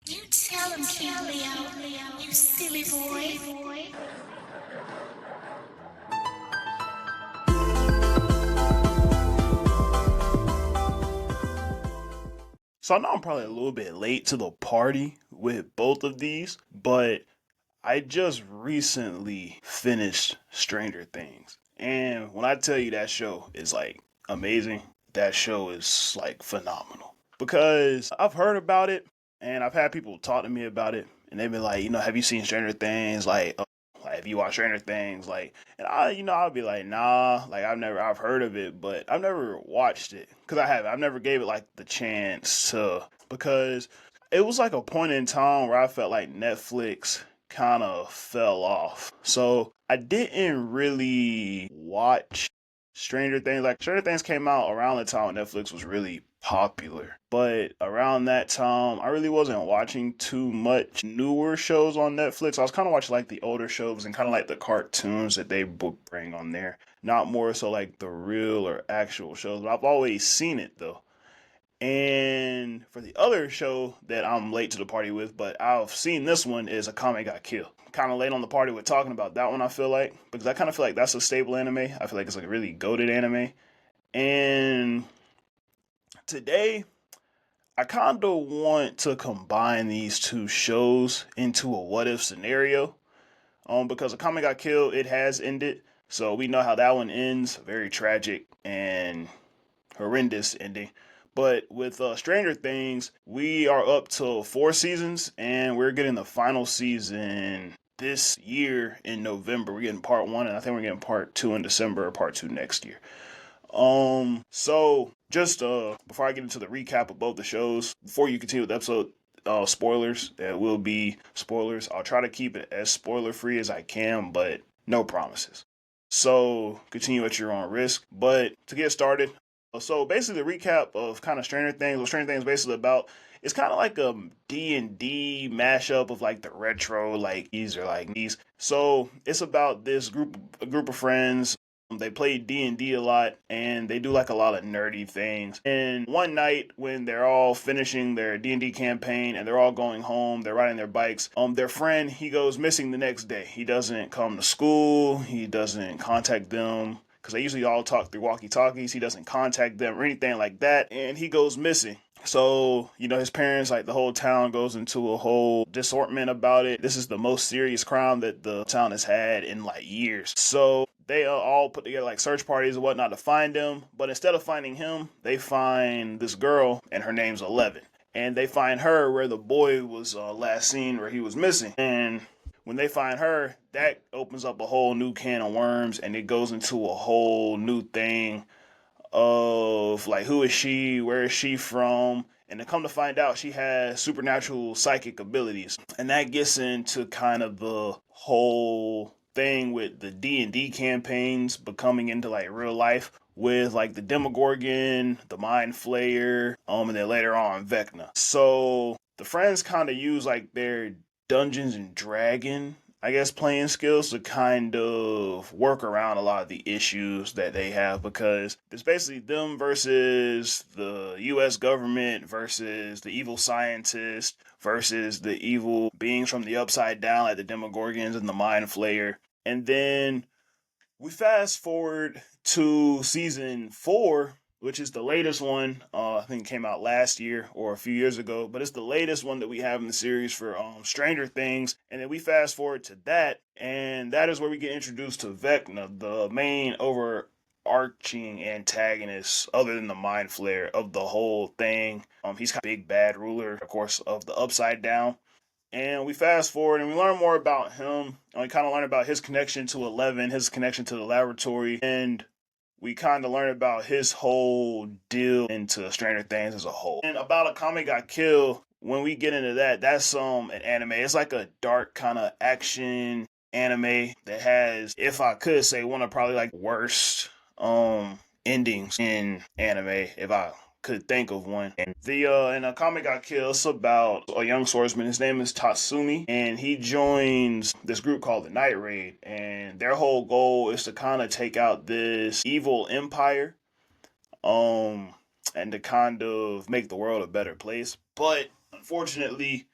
You tell him, King Leo, you silly boy. So I know I'm probably a little bit late to the party with both of these, but I just recently finished Stranger Things. And when I tell you that show is like amazing, that show is like phenomenal. Because I've heard about it and I've had people talk to me about it and they've been like, have you seen Stranger Things? Like have you watched Stranger Things? Like, and I'll be like, nah, like I've heard of it, but I've never watched it because I've never gave it like the chance to because it was like a point in time where I felt like Netflix kind of fell off. So I didn't really watch Stranger Things. Like Stranger Things came out around the time Netflix was really popular. But around that time, I really wasn't watching too much newer shows on Netflix. I was kind of watching like the older shows and kind of like the cartoons that they would bring on there. Not more so like the real or actual shows. But I've always seen it though. And for the other show that I'm late to the party with, but I've seen this one, is Akame Ga Kill. Kind of late on the party with talking about that one, I feel like, because I kind of feel like that's a stable anime. I feel like it's like a really goated anime. And today, I kind of want to combine these two shows into a what if scenario. Because Akame Ga Kill, it has ended. So we know how that one ends. Very tragic and horrendous ending. But with Stranger Things, we are up to 4 seasons, and we're getting the final season this year in November. We're getting part one, and I think we're getting part two in December, or part two next year. So just before I get into the recap of both the shows, before you continue with the episode, spoilers. There will be spoilers. I'll try to keep it as spoiler free as I can, but no promises. So continue at your own risk. But to get started, so basically the recap of kind of Stranger Things, what Stranger Things is basically about, it's kind of like a D&D mashup of like the retro, like these are like these. So it's about this group of friends. They play D&D a lot and they do like a lot of nerdy things. And one night when they're all finishing their D&D campaign and they're all going home, they're riding their bikes, their friend, he goes missing the next day. He doesn't come to school, he doesn't contact them because they usually all talk through walkie-talkies. He doesn't contact them or anything like that, and he goes missing. So, his parents, like the whole town goes into a whole disorderment about it. This is the most serious crime that the town has had in like years. So they all put together like search parties and whatnot to find him. But instead of finding him, they find this girl, and her name's 11. And they find her where the boy was last seen, where he was missing. And when they find her, that opens up a whole new can of worms, and it goes into a whole new thing of like who is she, where is she from, and to come to find out she has supernatural psychic abilities, and that gets into kind of the whole thing with the D&D campaigns becoming into like real life with like the Demogorgon, the Mind Flayer, and then later on Vecna. So the friends kind of use like their Dungeons and Dragon, I guess, playing skills to kind of work around a lot of the issues that they have, because it's basically them versus the US government versus the evil scientist versus the evil beings from the upside down, like the Demogorgons and the Mind Flayer. And then we fast forward to season four, which is the latest one. I think it came out last year or a few years ago, but it's the latest one that we have in the series for Stranger Things. And then we fast forward to that, and that is where we get introduced to Vecna, the main overarching antagonist, other than the Mind Flayer, of the whole thing. He's kind of big bad ruler, of course, of the Upside Down. And we fast forward and we learn more about him. And we kind of learn about his connection to 11, his connection to the laboratory. And we kind of learn about his whole deal into Stranger Things as a whole. And about Akame Ga Kill, when we get into that, that's an anime. It's like a dark kind of action anime that has, if I could say, one of probably like worst endings in anime, if I could think of one. And the in Akame Ga Kill, it's about a young swordsman. His name is Tatsumi, and he joins this group called the Night Raid. And their whole goal is to kind of take out this evil empire, um, and to kind of make the world a better place. But unfortunately,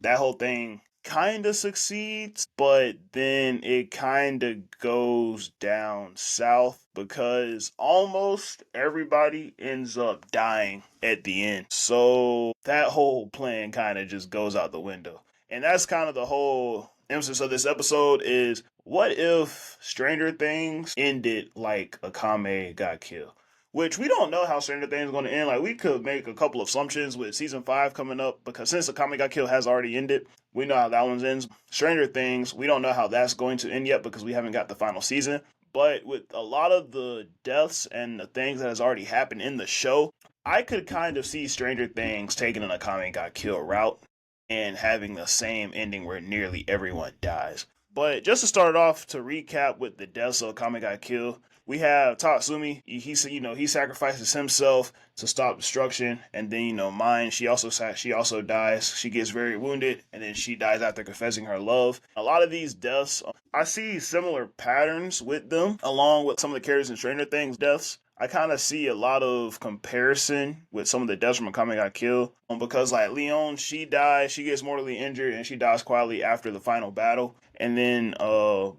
that whole thing kind of succeeds, but then it kind of goes down south because almost everybody ends up dying at the end. So that whole plan kind of just goes out the window. And that's kind of the whole emphasis of this episode is what if Stranger Things ended like Akame Got Killed? Which we don't know how Stranger Things is going to end. Like, we could make a couple of assumptions with season 5 coming up because since Akame Got Kill has already ended, we know how that one ends. Stranger Things, we don't know how that's going to end yet because we haven't got the final season. But with a lot of the deaths and the things that has already happened in the show, I could kind of see Stranger Things taking an Akame Got Kill route and having the same ending where nearly everyone dies. But just to start off, to recap with the deaths of Akame Got Kill, we have Tatsumi. He sacrifices himself to stop destruction, and then Mine. She also dies. She gets very wounded, and then she dies after confessing her love. A lot of these deaths, I see similar patterns with them, along with some of the characters in Stranger Things deaths. I kind of see a lot of comparison with some of the deaths from Akame Got Kill, because like Leon, she dies, she gets mortally injured, and she dies quietly after the final battle. And then Bulat,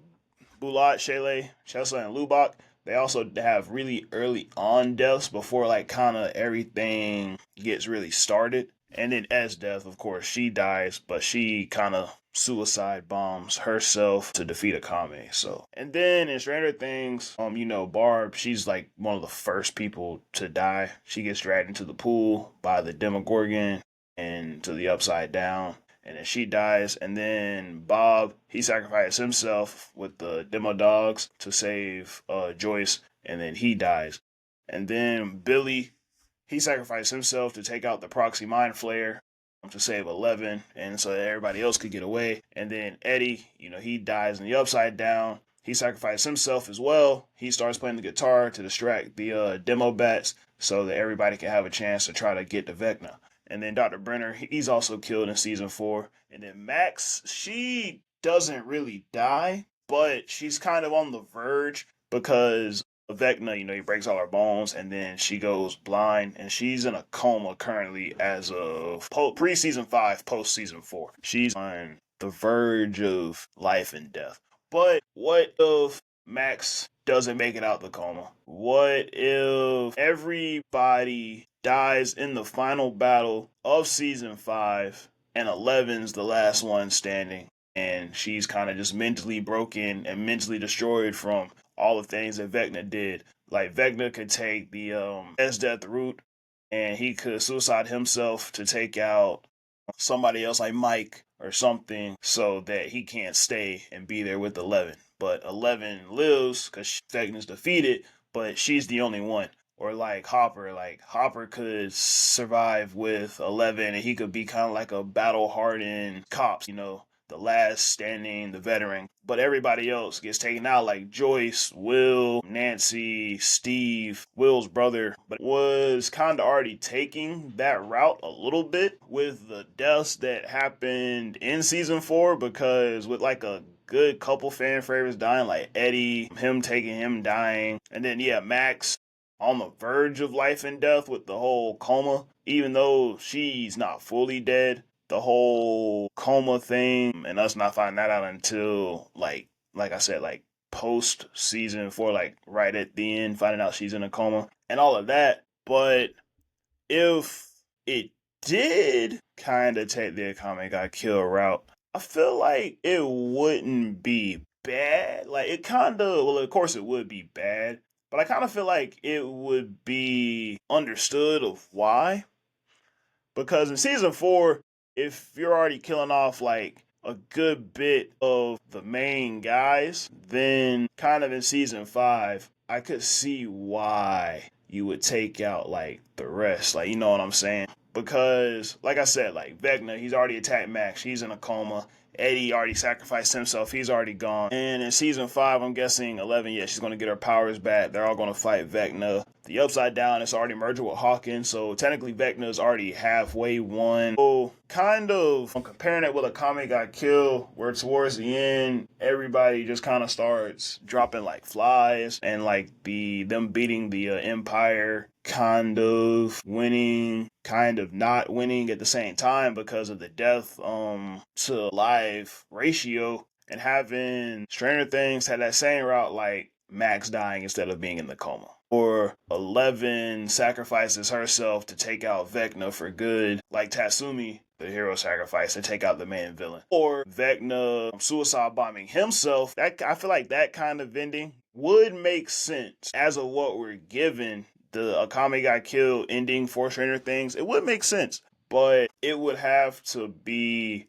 Shele, Chessa, and Lubak, they also have really early on deaths before like kind of everything gets really started. And then S death, of course, she dies, but she kind of suicide bombs herself to defeat Akame. So, and then in Stranger Things, Barb, she's like one of the first people to die. She gets dragged into the pool by the Demogorgon and to the Upside Down, and then she dies. And then Bob, he sacrifices himself with the Demo Dogs to save Joyce, and then he dies. And then Billy, he sacrificed himself to take out the proxy mind flayer to save 11, and so that everybody else could get away. And then Eddie, he dies in the Upside Down. He sacrificed himself as well. He starts playing the guitar to distract the demo bats so that everybody can have a chance to try to get to Vecna. And then Dr. Brenner, he's also killed in season 4. And then Max, she doesn't really die, but she's kind of on the verge because Vecna, he breaks all her bones, and then she goes blind, and she's in a coma currently as of pre-season 5, post-season 4. She's on the verge of life and death. But what if Max doesn't make it out the coma? What if everybody dies in the final battle of season 5, and 11's the last one standing, and she's kind of just mentally broken and mentally destroyed from all the things that Vecna did? Like, Vecna could take the S-Death route, and he could suicide himself to take out somebody else like Mike or something so that he can't stay and be there with 11. But 11 lives because Vecna's defeated, but she's the only one. Or like Hopper could survive with 11, and he could be kind of like a battle-hardened cop, the last standing, the veteran. But everybody else gets taken out, like Joyce, Will, Nancy, Steve, Will's brother, but was kind of already taking that route a little bit with the deaths that happened in season 4, because with like a good couple fan favorites dying, like Eddie, him dying, and then Max on the verge of life and death with the whole coma, even though she's not fully dead. The whole coma thing and us not finding that out until like I said, like post season 4, like right at the end, finding out she's in a coma and all of that. But if it did kind of take the Akame Ga Kill route, I feel like it wouldn't be bad. Like, it kind of, well, of course it would be bad, but I kind of feel like it would be understood of why. Because in season 4, if you're already killing off like a good bit of the main guys, then kind of in season 5, I could see why you would take out like the rest. Like, you know what I'm saying? Because, like I said, like Vecna, he's already attacked Max, he's in a coma. Eddie already sacrificed himself, he's already gone. And in season 5, I'm guessing 11, she's going to get her powers back. They're all going to fight Vecna. The Upside Down is already merged with Hawkins, so technically Vecna is already halfway won. So, kind of, I'm comparing it with Akame Ga Kill, where towards the end, everybody just kind of starts dropping like flies, and like them beating the Empire, kind of winning kind of not winning at the same time because of the death to live ratio, and having Stranger Things had that same route, like Max dying instead of being in the coma. Or Eleven sacrifices herself to take out Vecna for good, like Tatsumi, the hero sacrifice to take out the main villain. Or Vecna suicide bombing himself. That, I feel like that kind of ending would make sense as of what we're given. The Akame Ga Kill ending for Stranger Things, it would make sense, but it would have to be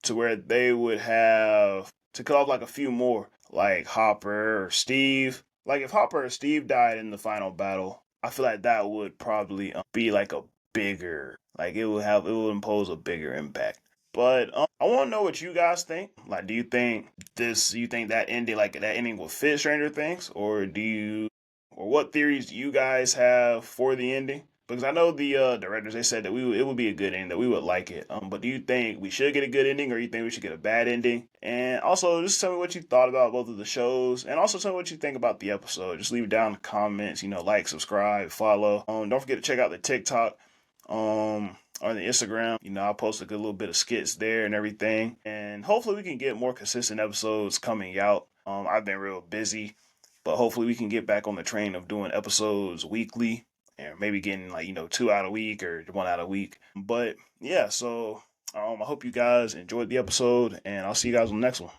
to where they would have to cut off like a few more, like Hopper or Steve. Like if Hopper or Steve died in the final battle, I feel like that would probably be like a bigger, like it would impose a bigger impact. But I want to know what you guys think. Like, do you think that ending, like that ending, will fit Stranger Things, or or what theories do you guys have for the ending? Because I know the directors, they said that it would be a good ending, that we would like it. But do you think we should get a good ending, or you think we should get a bad ending? And also, just tell me what you thought about both of the shows, and also tell me what you think about the episode. Just leave it down in the comments. Like, subscribe, follow. Don't forget to check out the TikTok, or the Instagram. I'll post a good little bit of skits there and everything. And hopefully we can get more consistent episodes coming out. I've been real busy, but hopefully we can get back on the train of doing episodes weekly, and maybe getting like, 2 out a week or 1 out a week. But yeah, so I hope you guys enjoyed the episode, and I'll see you guys on the next one.